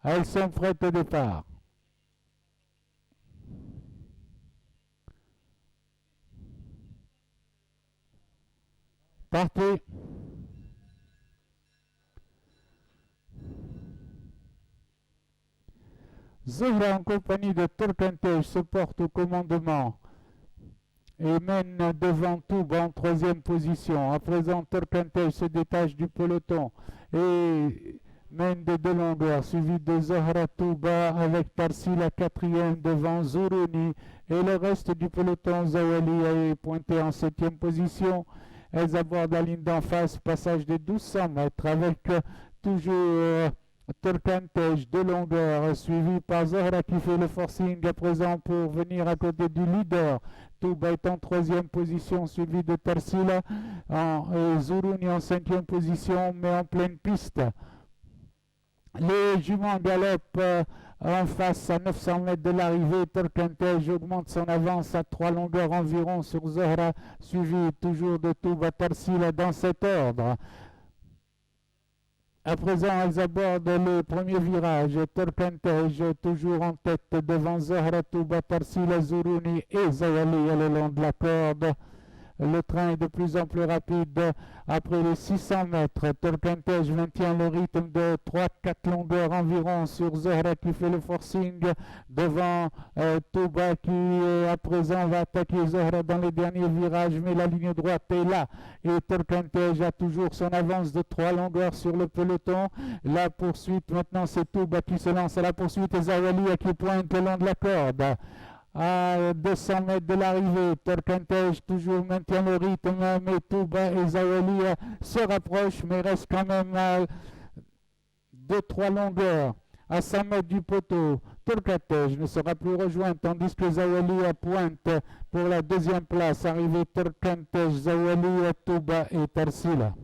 Elles sont prêtes au départ. Partez. Zohra en compagnie de Turkantej se porte au commandement et mène devant Touba en troisième position. À présent, Turkantej se détache du peloton et mène de 2 longueurs, suivi de Zohra Touba avec Tarsila quatrième devant Zourouni et le reste du peloton. Zawali est pointé en 7e position. Elles abordent la ligne d'en face, passage de 1200 mètres avec toujours Turkantej de longueur, suivi par Zohra qui fait le forcing à présent pour venir à côté du leader. Touba est en 3e position, suivi de Tarsila et Zourouni en 5e position, mais en pleine piste. Les juments galopent en face à 900 mètres de l'arrivée. Turkantej augmente son avance à 3 longueurs environ sur Zohra, suivi toujours de Touba, Tarsila dans cet ordre. À présent, elles abordent le premier virage. Turkantej toujours en tête devant Zohra, Touba, Tarsila, Zourouni et Zawali le long de la corde. Le train est de plus en plus rapide après les 600 mètres. Turkantej maintient le rythme de 3-4 longueurs environ sur Zohra qui fait le forcing devant Touba qui à présent va attaquer Zohra dans les derniers virages, mais la ligne droite est là et Turkantej a toujours son avance de 3 longueurs sur le peloton. La poursuite maintenant, c'est Touba qui se lance à la poursuite et Zawali qui pointe le long de la corde. À 200 mètres de l'arrivée, Turkantej toujours maintient le rythme, mais Touba et Zawali se rapprochent, mais restent quand même à 2-3 longueurs. À 100 mètres du poteau, Turkantej ne sera plus rejoint, tandis que Zawali pointe pour la 2e place. Arrivée Turkantej, Zawali, Touba et Tarsila.